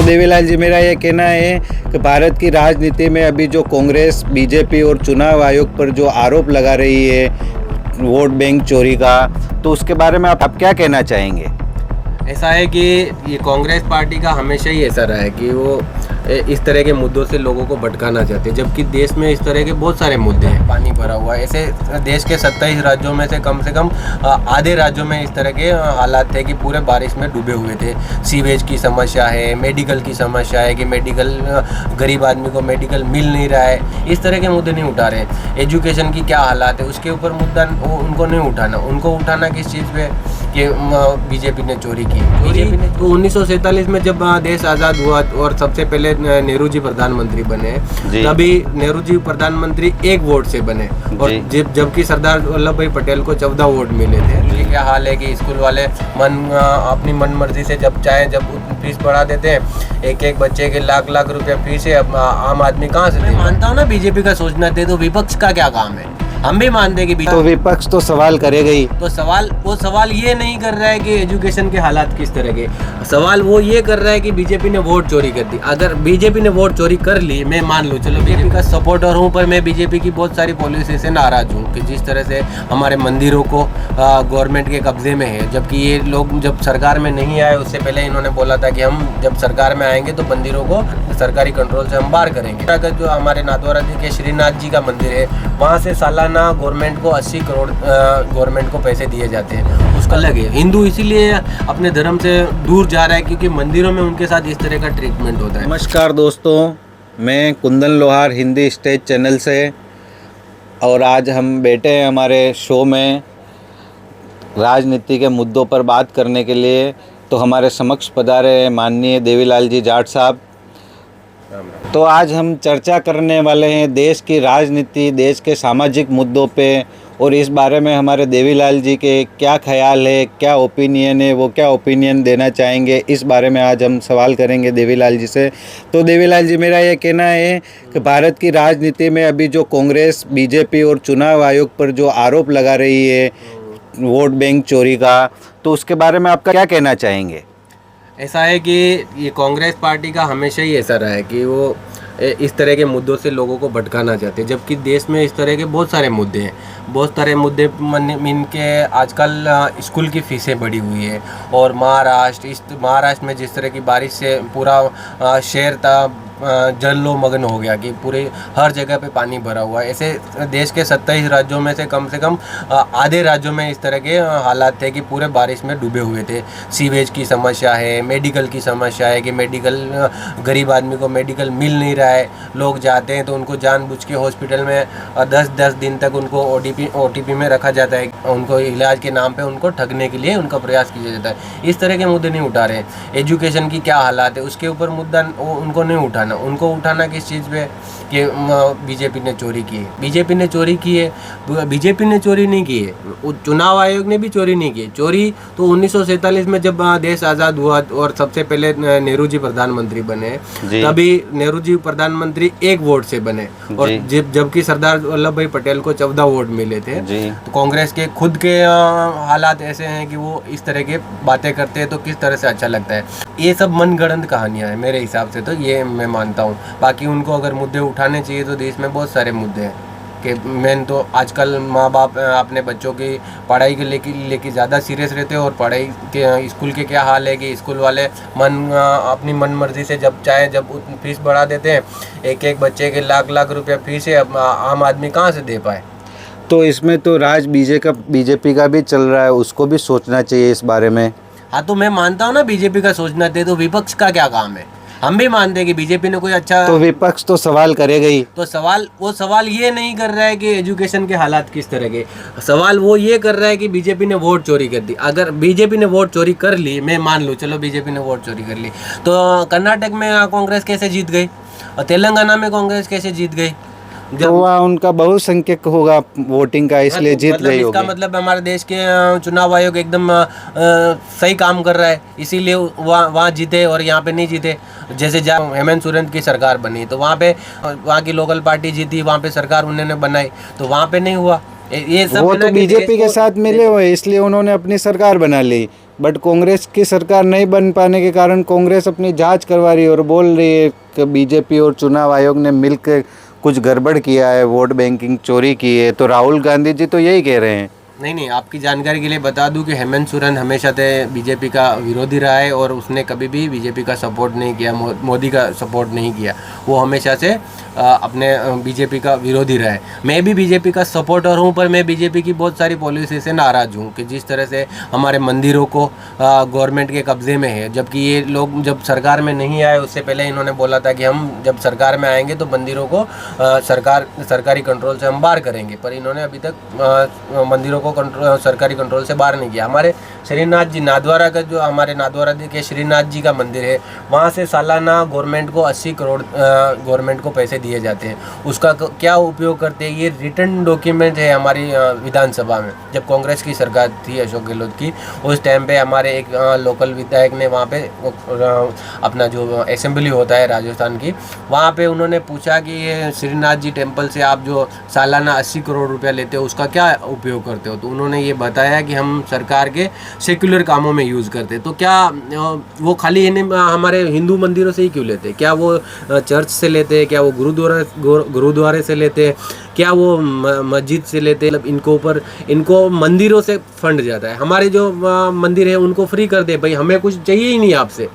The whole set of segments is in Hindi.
देवीलाल जी, मेरा ये कहना है कि भारत की राजनीति में अभी जो कांग्रेस, बीजेपी और चुनाव आयोग पर जो आरोप लगा रही है वोट बैंक चोरी का, तो उसके बारे में आप क्या कहना चाहेंगे? ऐसा है कि ये कांग्रेस पार्टी का हमेशा ही ऐसा रहा है कि वो इस तरह के मुद्दों से लोगों को भटकाना चाहते हैं, जबकि देश में इस तरह के बहुत सारे मुद्दे हैं। पानी भरा हुआ है, ऐसे देश के 27 राज्यों में से कम आधे राज्यों में इस तरह के हालात थे कि पूरे बारिश में डूबे हुए थे। सीवेज की समस्या है, मेडिकल की समस्या है कि मेडिकल गरीब आदमी को मेडिकल मिल नहीं रहा है, इस तरह के मुद्दे नहीं उठा रहे। एजुकेशन की क्या हालात है उसके ऊपर मुद्दा उनको नहीं उठाना। उनको उठाना किस चीज़ पे कि बीजेपी ने चोरी की। तो 1947 में जब देश आज़ाद हुआ और सबसे पहले नेहरू जी प्रधानमंत्री बने, तभी नेहरू जी प्रधानमंत्री एक वोट से बने, और जबकि सरदार वल्लभ भाई पटेल को 14 वोट मिले थे। ये क्या हाल है कि स्कूल वाले अपनी मन मर्जी से जब चाहे जब फीस बढ़ा देते हैं। एक बच्चे के लाख लाख रुपया फीस है, अब आम आदमी कहाँ से दे? मानता हूँ ना बीजेपी का सोचना दे, तो विपक्ष का क्या काम है? हम भी मानते हैं कि तो विपक्ष तो सवाल करेगा ही। तो वो सवाल ये नहीं कर रहा है कि एजुकेशन के हालात किस तरह के, सवाल वो ये कर रहा है कि बीजेपी ने वोट चोरी कर दी। अगर बीजेपी ने वोट चोरी कर ली, मैं मान लो चलो बीजेपी का सपोर्टर हूँ, पर मैं बीजेपी की बहुत सारी पॉलिसी से नाराज हूँ कि जिस तरह से हमारे मंदिरों को गवर्नमेंट के कब्जे में है, जबकि ये लोग जब सरकार में नहीं आए उससे पहले इन्होंने बोला था कि हम जब सरकार में आएंगे तो मंदिरों को सरकारी कंट्रोल से हम बाहर करेंगे। अगर जो हमारे नाथद्वारा जी के श्रीनाथ जी का मंदिर है, वहाँ से सालाना गवर्नमेंट को 80 करोड़ गवर्नमेंट को पैसे दिए जाते हैं, उसका अलग है। हिंदू इसीलिए अपने धर्म से दूर जा रहा है क्योंकि मंदिरों में उनके साथ इस तरह का ट्रीटमेंट होता है। नमस्कार दोस्तों, मैं कुंदन लोहार हिंदी स्टेज चैनल से, और आज हम बैठे हैं हमारे शो में राजनीति के मुद्दों पर बात करने के लिए। तो हमारे समक्ष पधारे माननीय देवीलाल जी जाट साहब। तो आज हम चर्चा करने वाले हैं देश की राजनीति, देश के सामाजिक मुद्दों पे, और इस बारे में हमारे देवीलाल जी के क्या ख्याल है, क्या ओपिनियन है, वो क्या ओपिनियन देना चाहेंगे, इस बारे में आज हम सवाल करेंगे देवीलाल जी से। तो देवीलाल जी, मेरा ये कहना है कि भारत की राजनीति में अभी जो कांग्रेस, बीजेपी और चुनाव आयोग पर जो आरोप लगा रही है वोट बैंक चोरी का, तो उसके बारे में आपका क्या कहना चाहेंगे? ऐसा है कि ये कांग्रेस पार्टी का हमेशा ही ऐसा रहा है कि वो इस तरह के मुद्दों से लोगों को भटकाना चाहते हैं, जबकि देश में इस तरह के बहुत सारे मुद्दे हैं। बहुत सारे मुद्दे मीन के आजकल स्कूल की फ़ीसें बढ़ी हुई है, और महाराष्ट्र में जिस तरह की बारिश से पूरा शहर था जलमग्न हो गया कि पूरे हर जगह पे पानी भरा हुआ है। ऐसे देश के 27 राज्यों में से कम आधे राज्यों में इस तरह के हालात थे कि पूरे बारिश में डूबे हुए थे। सीवेज की समस्या है, मेडिकल की समस्या है कि मेडिकल गरीब आदमी को मेडिकल मिल नहीं रहा है। लोग जाते हैं तो उनको जानबूझ के हॉस्पिटल में 10 दिन तक उनको OTP में रखा जाता है, उनको इलाज के नाम पर उनको ठगने के लिए उनका प्रयास किया जाता है। इस तरह के मुद्दे नहीं उठा रहे। एजुकेशन की क्या हालात है उसके ऊपर मुद्दा उनको नहीं उठाना। उनको उठाना किस चीज़ पे कि बीजेपी ने चोरी की है। बीजेपी ने चोरी की है, बीजेपी ने चोरी नहीं की है, चुनाव आयोग ने भी चोरी नहीं की। चोरी तो 1947 में जब देश आज़ाद हुआ और सबसे पहले नेहरू जी प्रधानमंत्री बने, तभी नेहरू जी प्रधानमंत्री एक वोट से बने, और जबकि सरदार वल्लभ भाई पटेल को 14 वोट मिले थे। तो कांग्रेस के खुद के हालात ऐसे हैं कि वो इस तरह के बातें करते हैं तो किस तरह से अच्छा लगता है। ये सब मनगढ़ंत कहानियाँ हैं मेरे हिसाब से, तो ये मैं मानता हूँ। बाकी उनको अगर मुद्दे उठाने चाहिए तो देश में बहुत सारे मुद्दे हैं कि मेन तो आजकल माँ बाप अपने बच्चों की पढ़ाई के लेके ज़्यादा सीरियस रहते हैं, और पढ़ाई के स्कूल के क्या हाल है कि स्कूल वाले अपनी मन मर्जी से जब चाहे जब फीस बढ़ा देते हैं। एक बच्चे के लाख लाख रुपया फीस है, अब आम आदमी कहाँ से दे पाए? तो इसमें तो राज बीजेपी का भी चल रहा है, उसको भी सोचना चाहिए इस बारे में। हाँ, तो मैं मानता हूँ ना बीजेपी का सोचना दे, तो विपक्ष का क्या काम है? हम भी मानते हैं कि बीजेपी ने कोई अच्छा, तो विपक्ष तो सवाल करेगा ही। तो वो सवाल ये नहीं कर रहा है कि एजुकेशन के हालात किस तरह के, सवाल वो ये कर रहा है कि बीजेपी ने वोट चोरी कर दी। अगर बीजेपी ने वोट चोरी कर ली, मैं मान लूँ चलो बीजेपी ने वोट चोरी कर ली, तो कर्नाटक में कांग्रेस कैसे जीत गई और तेलंगाना में कांग्रेस कैसे जीत गई? तो वह उनका बहुसंख्यक होगा वोटिंग का, इसलिए जीत गई होगी। इसका मतलब हमारे देश के चुनाव आयोग एकदम सही काम कर रहा है, इसीलिए वहाँ जीते और यहाँ पे नहीं जीते। जैसे जब हेमंत सोरेन की सरकार बनी तो वहाँ की लोकल पार्टी जीती, वहाँ पे सरकार उन्होंने बनाई, तो वहाँ पे नहीं हुआ। ये सब वो तो बीजेपी के साथ मिले हुए इसलिए उन्होंने अपनी सरकार बना ली। बट कांग्रेस की सरकार नहीं बन पाने के कारण कांग्रेस अपनी जांच करवा रही है और बोल रही है कि बीजेपी और चुनाव आयोग ने मिलकर कुछ गड़बड़ किया है, वोट बैंकिंग चोरी की है। तो राहुल गांधी जी तो यही कह रहे हैं। नहीं, आपकी जानकारी के लिए बता दूं कि हेमंत सोरेन हमेशा से बीजेपी का विरोधी रहा है और उसने कभी भी बीजेपी का सपोर्ट नहीं किया, मोदी का सपोर्ट नहीं किया। वो हमेशा से अपने बीजेपी का विरोधी रहा है। मैं भी बीजेपी का सपोर्टर हूं, पर मैं बीजेपी की बहुत सारी पॉलिसी से नाराज़ हूं कि जिस तरह से हमारे मंदिरों को गवर्नमेंट के कब्ज़े में है, जबकि ये लोग जब सरकार में नहीं आए उससे पहले इन्होंने बोला था कि हम जब सरकार में आएंगे तो मंदिरों को सरकारी कंट्रोल से हम बाहर करेंगे, पर इन्होंने अभी तक मंदिरों को सरकारी कंट्रोल से बाहर नहीं किया। हमारे श्रीनाथ जी नाथद्वारा का जो हमारे नाथद्वारा के श्रीनाथ जी का मंदिर है, वहाँ से सालाना गवर्नमेंट को 80 करोड़ गवर्नमेंट को पैसे दिए जाते हैं। उसका क्या उपयोग करते हैं, ये रिटर्न डॉक्यूमेंट है हमारी विधानसभा में। जब कांग्रेस की सरकार थी अशोक गहलोत की, उस टाइम पे हमारे एक लोकल विधायक ने वहाँ पे अपना जो असेंबली होता है राजस्थान की, वहाँ पे उन्होंने पूछा कि ये श्रीनाथ जी टेम्पल से आप जो सालाना 80 करोड़ रुपया लेते हो उसका क्या उपयोग करते हो। तो उन्होंने ये बताया कि हम सरकार के सेक्युलर कामों में यूज़ करते हैं। तो क्या वो खाली हमारे हिंदू मंदिरों से ही क्यों लेते हैं? क्या वो चर्च से लेते हैं? क्या वो गुरुद्वारे से लेते हैं? क्या वो मस्जिद से लेते हैं? मतलब इनको मंदिरों से फंड जाता है। हमारे जो मंदिर है उनको फ्री कर दे भाई, हमें कुछ चाहिए ही नहीं आपसे।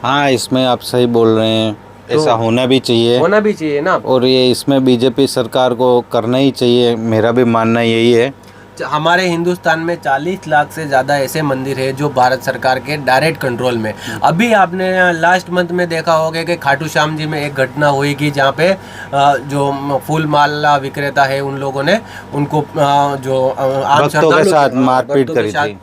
हाँ, इसमें आप सही बोल रहे हैं। ऐसा होना भी चाहिए ना। और ये इसमें बीजेपी सरकार को करना ही चाहिए। मेरा भी मानना यही है। हमारे हिंदुस्तान में 40 लाख से ज़्यादा ऐसे मंदिर है जो भारत सरकार के डायरेक्ट कंट्रोल में। अभी आपने लास्ट मंथ में देखा होगा कि खाटू श्याम जी में एक घटना हुई कि जहाँ पे जो फूल माला विक्रेता है उन लोगों ने उनको जो आम भक्तों के साथ मारपीट करी थी,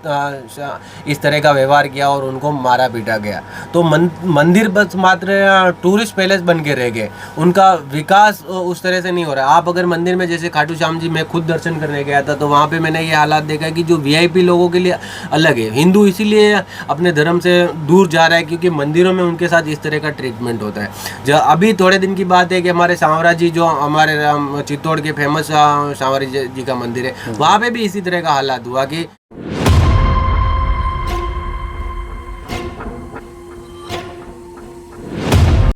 इस तरह का व्यवहार किया और उनको मारा पीटा गया। तो मंदिर बस मात्र टूरिस्ट पैलेस बन के रह गए, उनका विकास उस तरह से नहीं हो रहा। आप अगर मंदिर में जैसे खाटू श्याम जी में खुद दर्शन करने गया था तो वहाँ पे मैंने ये हालात देखा कि जो वीआईपी लोगों के लिए अलग है। हिंदू इसीलिए अपने धर्म से दूर जा रहा है क्योंकि मंदिरों में उनके साथ इस तरह का ट्रीटमेंट होता है। जो अभी थोड़े दिन की बात है कि हमारे सांवरा जी जो हमारे चित्तौड़ के फेमस सांवरा जी का मंदिर है, वहाँ पे भी इसी तरह का हालात हुआ कि